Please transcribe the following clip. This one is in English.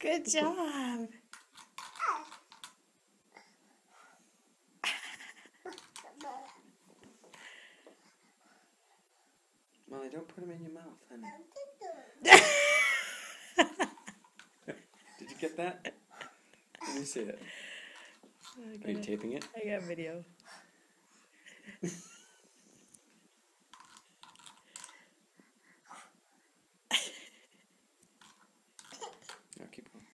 Good job. Molly, don't put them in your mouth, honey. Did you get that? Let me see it. Are you taping it? I got video.